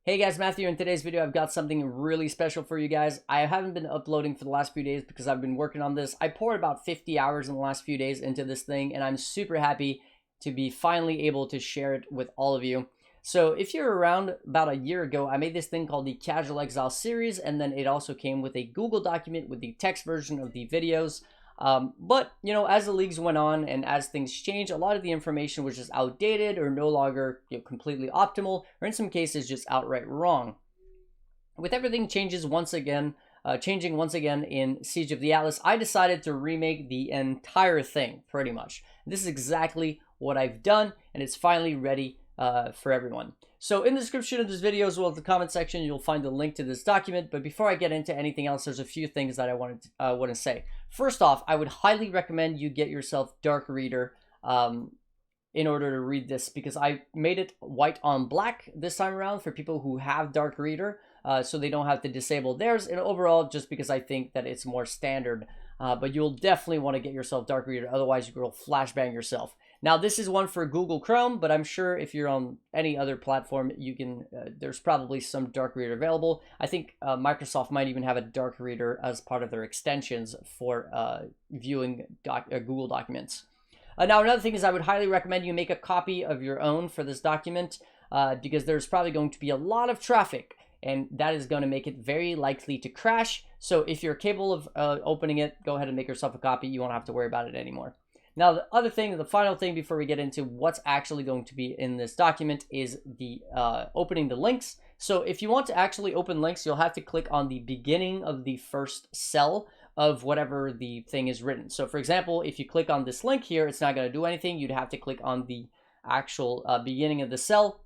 Hey guys, Matthew. In today's video, I've got something really special for you guys. I haven't been uploading for the last few days because I've been working on this. I poured about 50 hours in the last few days into this thing, and I'm super happy to be finally able to share it with all of you. So if you're around, about a year ago, I made this thing called the Casual Exile series, and then it also came with a Google document with the text version of the videos. But, as the leagues went on and as things changed, a lot of the information was just outdated or no longer completely optimal, or in some cases just outright wrong. With everything changing once again in Siege of the Atlas, I decided to remake the entire thing, pretty much. This is exactly what I've done, and it's finally ready for everyone. So in the description of this video, as well as the comment section, you'll find the link to this document. But before I get into anything else, there's a few things that I want to say. First off, I would highly recommend you get yourself Darkreader in order to read this, because I made it white on black this time around for people who have Darkreader, so they don't have to disable theirs. And overall, just because I think that it's more standard. But you'll definitely want to get yourself Darkreader, otherwise you will flashbang yourself. Now, this is one for Google Chrome, but I'm sure if you're on any other platform, you can. There's probably some Darkreader available. I think Microsoft might even have a Darkreader as part of their extensions for viewing Google documents. Now, another thing is I would highly recommend you make a copy of your own for this document, because there's probably going to be a lot of traffic, and that is going to make it very likely to crash. So if you're capable of opening it, go ahead and make yourself a copy. You won't have to worry about it anymore. Now, the final thing before we get into what's actually going to be in this document is the opening the links. So if you want to actually open links, you'll have to click on the beginning of the first cell of whatever the thing is written. So for example, if you click on this link here, it's not going to do anything. You'd have to click on the actual beginning of the cell.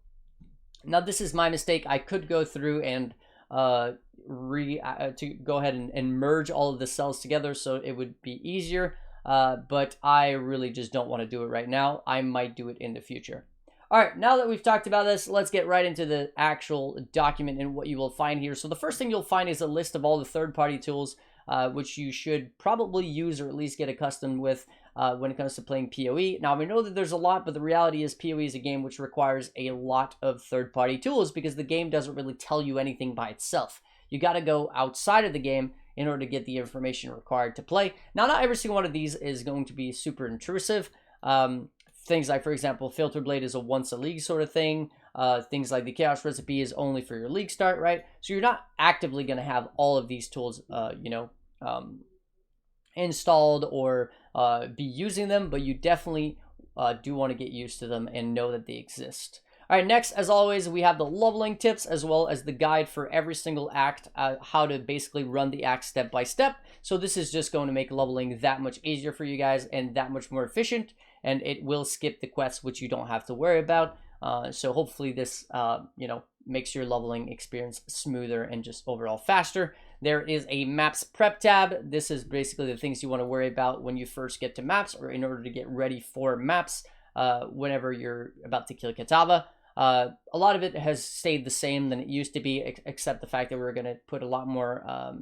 Now, this is my mistake. I could go through and to go ahead and merge all of the cells together so it would be easier. But I really just don't want to do it right now. I might do it in the future. All right, now that we've talked about this, let's get right into the actual document and what you will find here. So the first thing you'll find is a list of all the third-party tools, which you should probably use or at least get accustomed with when it comes to playing PoE. Now, we know that there's a lot, but the reality is PoE is a game which requires a lot of third-party tools because the game doesn't really tell you anything by itself. You got to go outside of the game in order to get the information required to play. Now, not every single one of these is going to be super intrusive. Things like, for example, Filter Blade is a once a league sort of thing. Things like the Chaos Recipe is only for your league start, right? So you're not actively going to have all of these tools, installed or be using them, but you definitely do want to get used to them and know that they exist. All right, next, as always, we have the leveling tips as well as the guide for every single act, how to basically run the act step by step. So this is just going to make leveling that much easier for you guys and that much more efficient, and it will skip the quests, which you don't have to worry about. So hopefully this, makes your leveling experience smoother and just overall faster. There is a maps prep tab. This is basically the things you want to worry about when you first get to maps or in order to get ready for maps whenever you're about to kill Kitava. A lot of it has stayed the same than it used to be, except the fact that we're going to put a lot more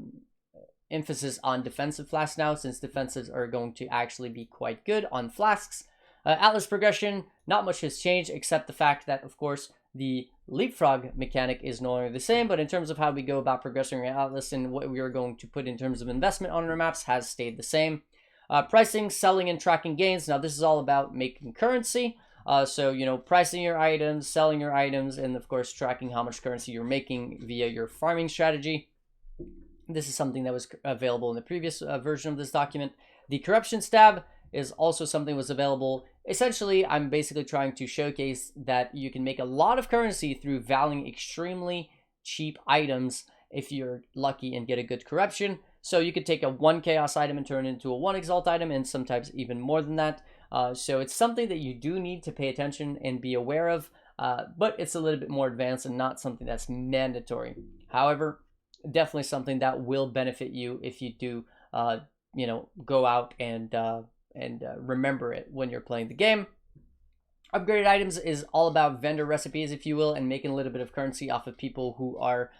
emphasis on defensive flasks now, since defensives are going to actually be quite good on flasks. Atlas progression, not much has changed, except the fact that, of course, the leapfrog mechanic is no longer the same, but in terms of how we go about progressing our Atlas and what we are going to put in terms of investment on our maps has stayed the same. Pricing, selling, and tracking gains. Now, this is all about making currency. So, pricing your items, selling your items, and of course, tracking how much currency you're making via your farming strategy. This is something that was available in the previous version of this document. The corruptions tab is also something that was available. Essentially, I'm basically trying to showcase that you can make a lot of currency through valuing extremely cheap items if you're lucky and get a good corruption. So you could take a 1 chaos item and turn it into a 1 exalt item, and sometimes even more than that. So it's something that you do need to pay attention and be aware of, but it's a little bit more advanced and not something that's mandatory. However, definitely something that will benefit you if you do, go out and remember it when you're playing the game. Upgraded items is all about vendor recipes, if you will, and making a little bit of currency off of people who are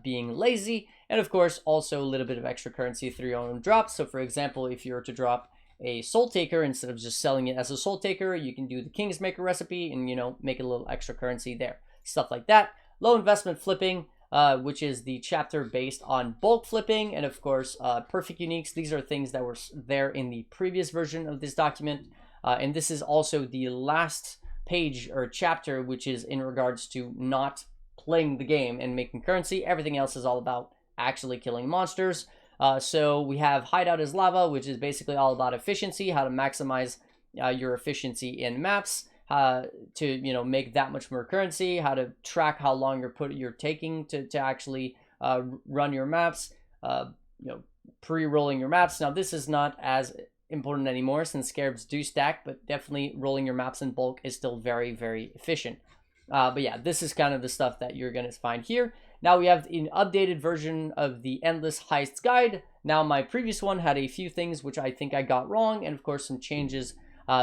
being lazy, and of course also a little bit of extra currency through your own drops. So for example, if you were to drop a soul taker, instead of just selling it as a soul taker, you can do the Kingsmaker recipe and make a little extra currency there, stuff like that. low investment flipping, which is the chapter based on bulk flipping, and of course, perfect uniques. These are things that were there in the previous version of this document, and this is also the last page or chapter, which is in regards to not playing the game and making currency. Everything else is all about actually killing monsters. So we have Hideout is Lava, which is basically all about efficiency, how to maximize your efficiency in maps, to make that much more currency, how to track how long you're taking to actually run your maps, pre-rolling your maps. Now this is not as important anymore since scarabs do stack, but definitely rolling your maps in bulk is still very, very efficient. But yeah, this is kind of the stuff that you're going to find here. Now we have an updated version of the Endless Heists guide. Now my previous one had a few things which I think I got wrong, and of course some changes.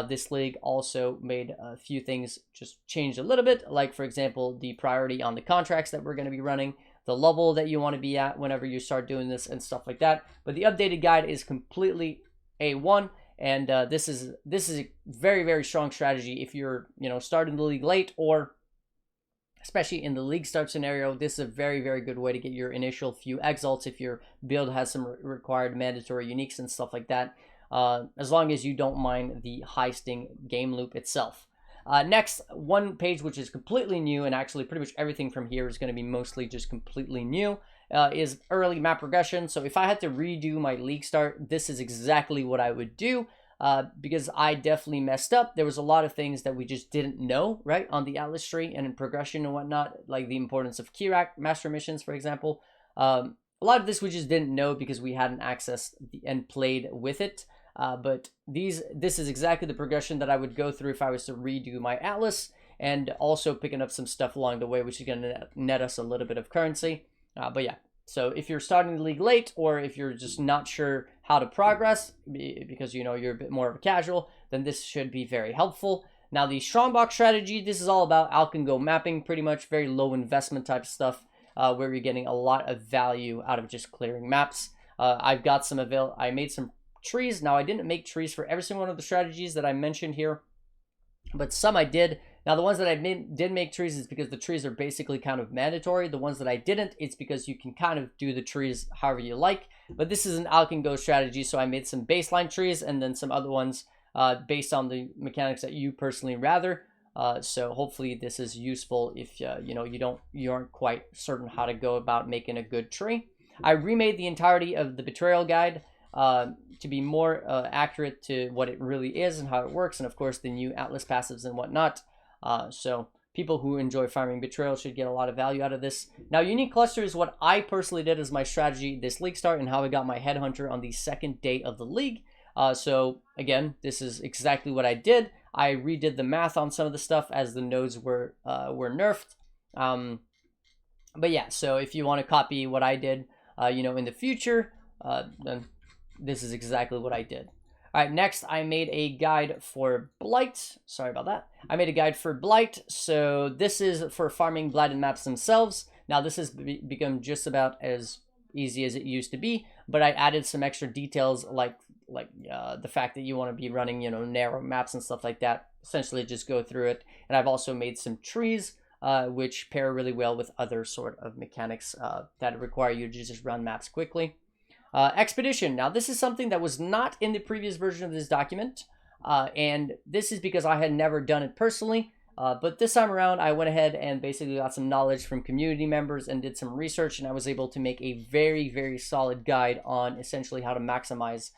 This league also made a few things just changed a little bit, like for example the priority on the contracts that we're going to be running, the level that you want to be at whenever you start doing this, and stuff like that. But the updated guide is completely A1, and this is a very, very strong strategy if you're starting the league late, or especially in the league start scenario. This is a very, very good way to get your initial few exalts if your build has some required mandatory uniques and stuff like that, as long as you don't mind the heisting game loop itself. Next, one page which is completely new, and actually pretty much everything from here is going to be mostly just completely new, is early map progression. So if I had to redo my league start, this is exactly what I would do. Because I definitely messed up. There was a lot of things that we just didn't know, right, on the Atlas tree and in progression and whatnot, like the importance of Kirak master missions, for example. A lot of this we just didn't know because we hadn't accessed and played with it. But this is exactly the progression that I would go through if I was to redo my Atlas, and also picking up some stuff along the way, which is going to net us a little bit of currency. But yeah. So if you're starting the league late, or if you're just not sure how to progress because you're a bit more of a casual, then this should be very helpful. Now the Strongbox strategy, this is all about Alkengo mapping, pretty much very low investment type stuff, where you're getting a lot of value out of just clearing maps. I've got some I made some trees. Now I didn't make trees for every single one of the strategies that I mentioned here, but some I did. Now, the ones that I did make trees is because the trees are basically kind of mandatory. The ones that I didn't, it's because you can kind of do the trees however you like. But this is an Alkengo strategy, so I made some baseline trees and then some other ones based on the mechanics that you personally rather. So hopefully this is useful if you aren't quite certain how to go about making a good tree. I remade the entirety of the Betrayal guide to be more accurate to what it really is and how it works, and of course the new Atlas passives and whatnot. So people who enjoy farming Betrayal should get a lot of value out of this. Now, unique cluster is what I personally did as my strategy this league start, and how I got my headhunter on the second day of the league. So again, this is exactly what I did. I redid the math on some of the stuff as the nodes were nerfed. But yeah, so if you want to copy what I did, in the future, then this is exactly what I did. All right, next I made a guide for Blight. Sorry about that. I made a guide for Blight. So this is for farming Blighted maps themselves. Now this has become just about as easy as it used to be, but I added some extra details like the fact that you want to be running, narrow maps and stuff like that. Essentially just go through it. And I've also made some trees, which pair really well with other sort of mechanics that require you to just run maps quickly. Expedition. Now, this is something that was not in the previous version of this document, and this is because I had never done it personally, but this time around, I went ahead and basically got some knowledge from community members and did some research, and I was able to make a very, very solid guide on essentially how to maximize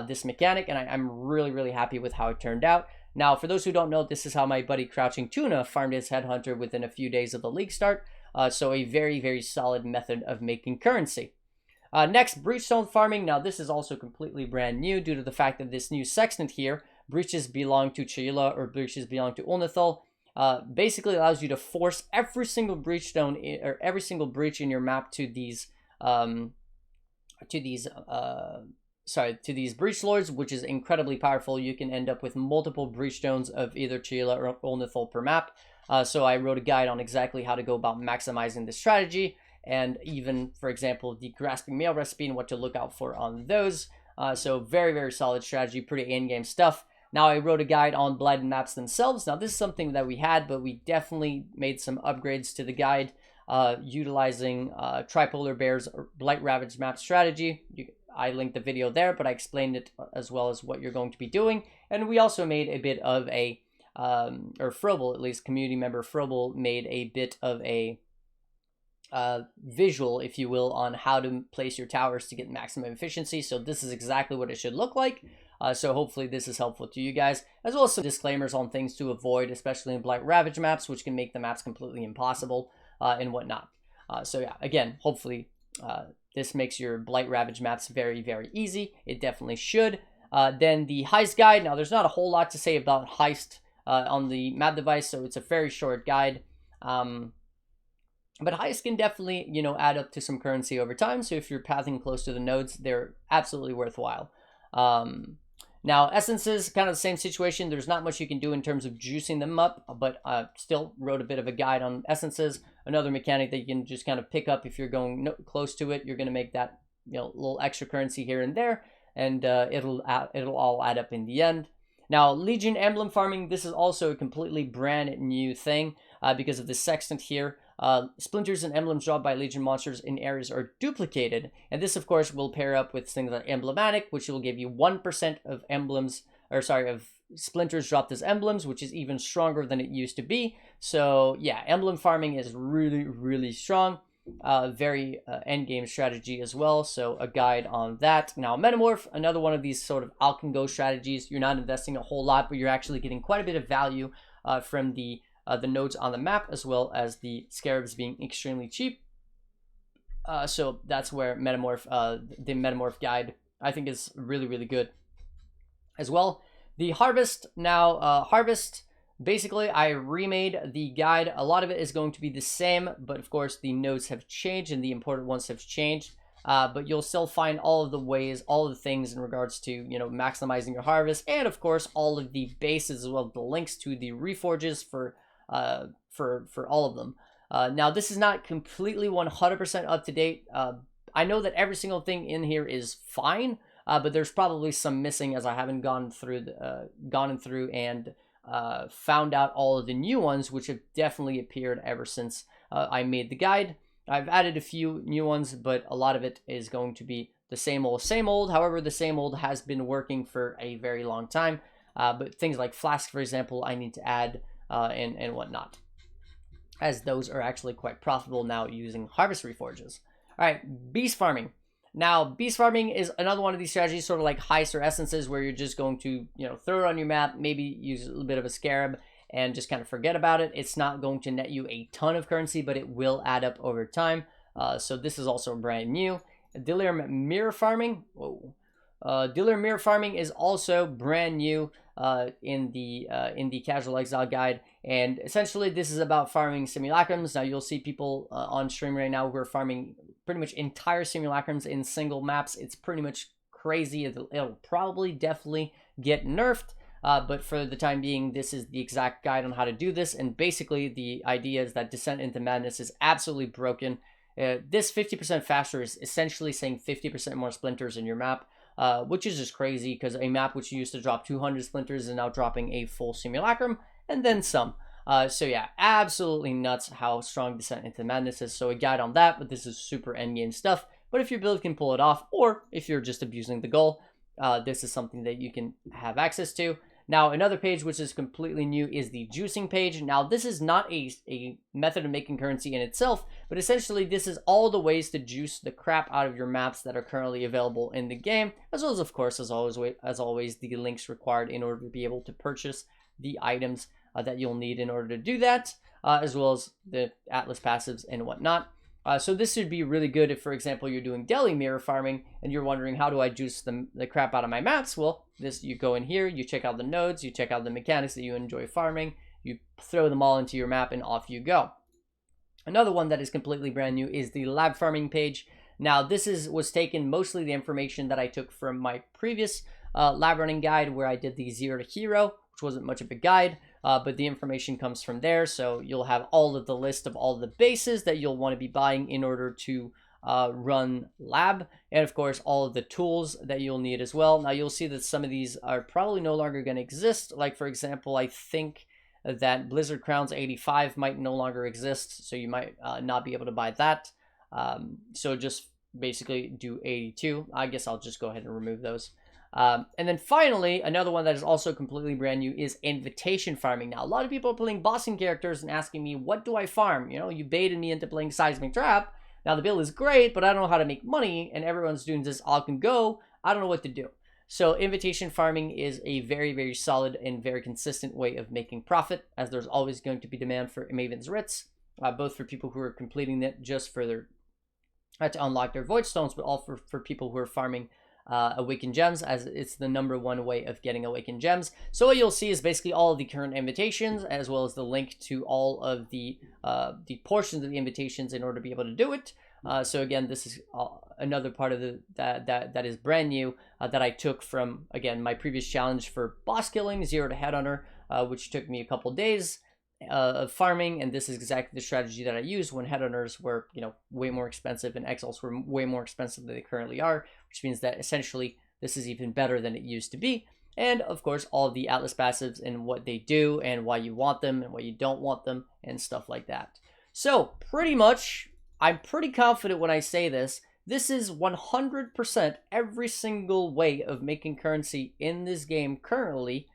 this mechanic, and I'm really, really happy with how it turned out. Now, for those who don't know, this is how my buddy Crouching Tuna farmed his headhunter within a few days of the league start, so a very, very solid method of making currency. Next, Breachstone Farming. Now, this is also completely brand new due to the fact that this new sextant here, breaches belong to Chayula or breaches belong to Ulnathal, basically allows you to force every single breachstone or every single breach in your map to these breach lords, which is incredibly powerful. You can end up with multiple breachstones of either Chayula or Ulnathal per map. So I wrote a guide on exactly how to go about maximizing this strategy, and even, for example, the Grasping Mail recipe and what to look out for on those. So very, very solid strategy, pretty in-game stuff. Now I wrote a guide on Blighted maps themselves. Now this is something that we had, but we definitely made some upgrades to the guide. utilizing Tripolar Bear's Blight Ravaged map strategy. I linked the video there, but I explained it as well as what you're going to be doing. And we also made a bit of a, or Frobel, at least community member Frobel made a bit of a visual, if you will, on how to place your towers to get maximum efficiency. So this is exactly what it should look like. So hopefully this is helpful to you guys, as well as some disclaimers on things to avoid, especially in Blight Ravage maps, which can make the maps completely impossible and whatnot. So yeah, again, hopefully this makes your Blight Ravage maps very, very easy. It definitely should. Then the Heist guide. Now, there's not a whole lot to say about Heist on the map device, so it's a very short guide. But Heist can definitely, you know, add up to some currency over time. So if you're pathing close to the nodes, they're absolutely worthwhile. Now, essences, kind of the same situation. There's not much you can do in terms of juicing them up, but still wrote a bit of a guide on essences. Another mechanic that you can just kind of pick up if you're going close to it. You're going to make that, you know, little extra currency here and there, and it'll all add up in the end. Now, Legion Emblem farming, this is also a completely brand new thing because of the sextant here. Splinters and emblems dropped by Legion monsters in areas are duplicated, and this of course will pair up with things like emblematic, which will give you 1% of emblems, or sorry, of splinters dropped as emblems, which is even stronger than it used to be. So yeah, emblem farming is really, really strong. Very end game strategy as well, so a guide on that. Now, Metamorph, another one of these sort of out can go strategies. You're not investing a whole lot, but you're actually getting quite a bit of value from the nodes on the map, as well as the scarabs being extremely cheap. So that's where Metamorph, the Metamorph guide, I think is really, really good as well. The Harvest, now Harvest, basically I remade the guide. A lot of it is going to be the same, but of course the nodes have changed and the important ones have changed. But you'll still find all of the ways, all of the things in regards to, you know, maximizing your harvest, and of course all of the bases as well, the links to the reforges for all of them. Now, this is not completely 100% up to date. I know that every single thing in here is fine, but there's probably some missing, as I haven't gone through and found out all of the new ones, which have definitely appeared ever since I made the guide. I've added a few new ones, but a lot of it is going to be the same old, same old. However, the same old has been working for a very long time. But things like Flask, for example, I need to add and whatnot, as those are actually quite profitable now using harvest reforges. All right, beast farming. Now, beast farming is another one of these strategies, sort of like Heist or Essences, where you're just going to, you know, throw it on your map, maybe use a little bit of a scarab, and just kind of forget about it. It's not going to net you a ton of currency, but it will add up over time. So this is also brand new. Delirium mirror farming. Whoa. Delirium mirror farming is also brand new in the Casual Exile guide, and essentially this is about farming simulacrums. Now you'll see people on stream right now who are farming pretty much entire simulacrums in single maps. It's pretty much crazy. It'll probably definitely get nerfed, but for the time being, this is the exact guide on how to do this. And basically the idea is that Descent into Madness is absolutely broken. This 50% faster is essentially saying 50% more splinters in your map. Which is just crazy, because a map which used to drop 200 splinters is now dropping a full simulacrum and then some. So yeah, absolutely nuts how strong Descent into Madness is. So a guide on that, but this is super endgame stuff. But if your build can pull it off, or if you're just abusing the goal, this is something that you can have access to. Now, another page which is completely new is the juicing page. Now, this is not a method of making currency in itself, but essentially this is all the ways to juice the crap out of your maps that are currently available in the game, as well as, of course, as always, the links required in order to be able to purchase the items that you'll need in order to do that, as well as the Atlas passives and whatnot. So this should be really good if, for example, you're doing Delhi mirror farming and you're wondering, how do I juice the crap out of my maps? Well, you go in here, you check out the nodes, you check out the mechanics that you enjoy farming, you throw them all into your map, and off you go. Another one that is completely brand new is the lab farming page. Now, this was taken mostly the information that I took from my previous lab running guide, where I did the 0 to hero, which wasn't much of a guide. But the information comes from there, so you'll have all of the list of all the bases that you'll want to be buying in order to run lab, and of course all of the tools that you'll need as well. Now you'll see that some of these are probably no longer going to exist, like for example, I think that Blizzard Crowns 85 might no longer exist, so you might not be able to buy that. So just basically do 82. I guess I'll just go ahead and remove those. And then finally, another one that is also completely brand new is invitation farming. Now, a lot of people are playing bossing characters and asking me, what do I farm? You know, you baited me into playing Seismic Trap. Now, the build is great, but I don't know how to make money, and everyone's doing this all can go. I don't know what to do. So invitation farming is a very, very solid and very consistent way of making profit, as there's always going to be demand for Maven's Writs, both for people who are completing it just for their to unlock their Void Stones, but also for people who are farming Awakened Gems, as it's the #1 way of getting Awakened Gems. So what you'll see is basically all of the current invitations, as well as the link to all of the portions of the invitations in order to be able to do it. So again, this is another part of that is brand new that I took from, again, my previous challenge for boss killing, 0 to Headhunter, which took me a couple days of farming, and this is exactly the strategy that I used when Headhunters were, you know, way more expensive and Exiles were way more expensive than they currently are, which means that essentially this is even better than it used to be. And of course, all of the Atlas passives and what they do and why you want them and why you don't want them and stuff like that. So pretty much, I'm pretty confident when I say this. This is 100% every single way of making currency in this game currently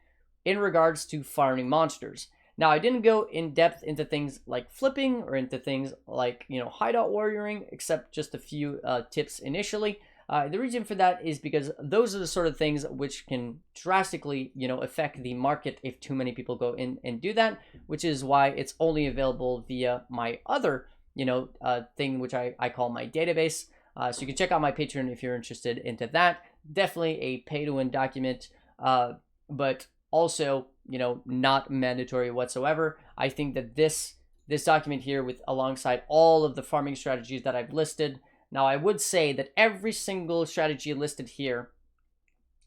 in regards to farming monsters. Now, I didn't go in depth into things like flipping or into things like, you know, hideout warrioring, except just a few tips initially. The reason for that is because those are the sort of things which can drastically, you know, affect the market if too many people go in and do that, which is why it's only available via my other, you know, thing, which I call my database. So you can check out my Patreon if you're interested into that. Definitely a pay-to-win document, but also, you know, not mandatory whatsoever. I think that this document here, with alongside all of the farming strategies that I've listed. Now, I would say that every single strategy listed here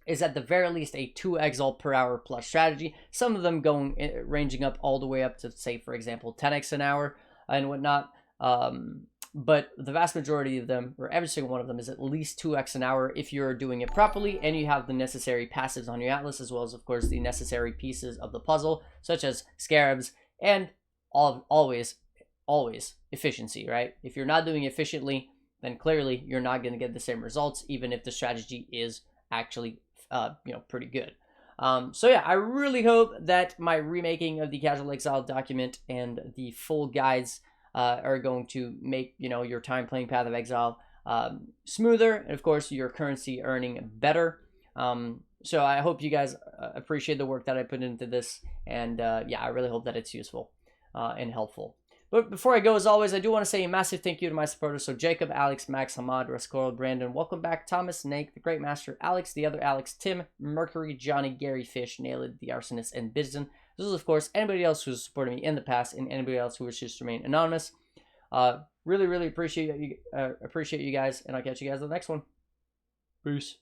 is at the very least a 2 exile per hour plus strategy. Some of them ranging up all the way up to, say, for example, 10x an hour and whatnot. But the vast majority of them, or every single one of them, is at least 2x an hour if you're doing it properly and you have the necessary passives on your Atlas, as well as, of course, the necessary pieces of the puzzle, such as scarabs and always efficiency, right? If you're not doing efficiently, then clearly you're not going to get the same results, even if the strategy is actually, you know, pretty good. So yeah, I really hope that my remaking of the Casual Exile document and the full guides are going to make, you know, your time playing Path of Exile smoother, and of course your currency earning better. So I hope you guys appreciate the work that I put into this, and yeah, I really hope that it's useful and helpful. But before I go, as always, I do want to say a massive thank you to my supporters. So Jacob, Alex, Max, Hamad, Rascoro, Brandon, welcome back, Thomas, Nate, the Great Master, Alex, the other Alex, Tim, Mercury, Johnny, Gary, Fish, Nailed, the Arsonist, and Bizden. This is, of course, anybody else who's supported me in the past and anybody else who wishes to remain anonymous. Really, really appreciate you guys, and I'll catch you guys in the next one. Peace.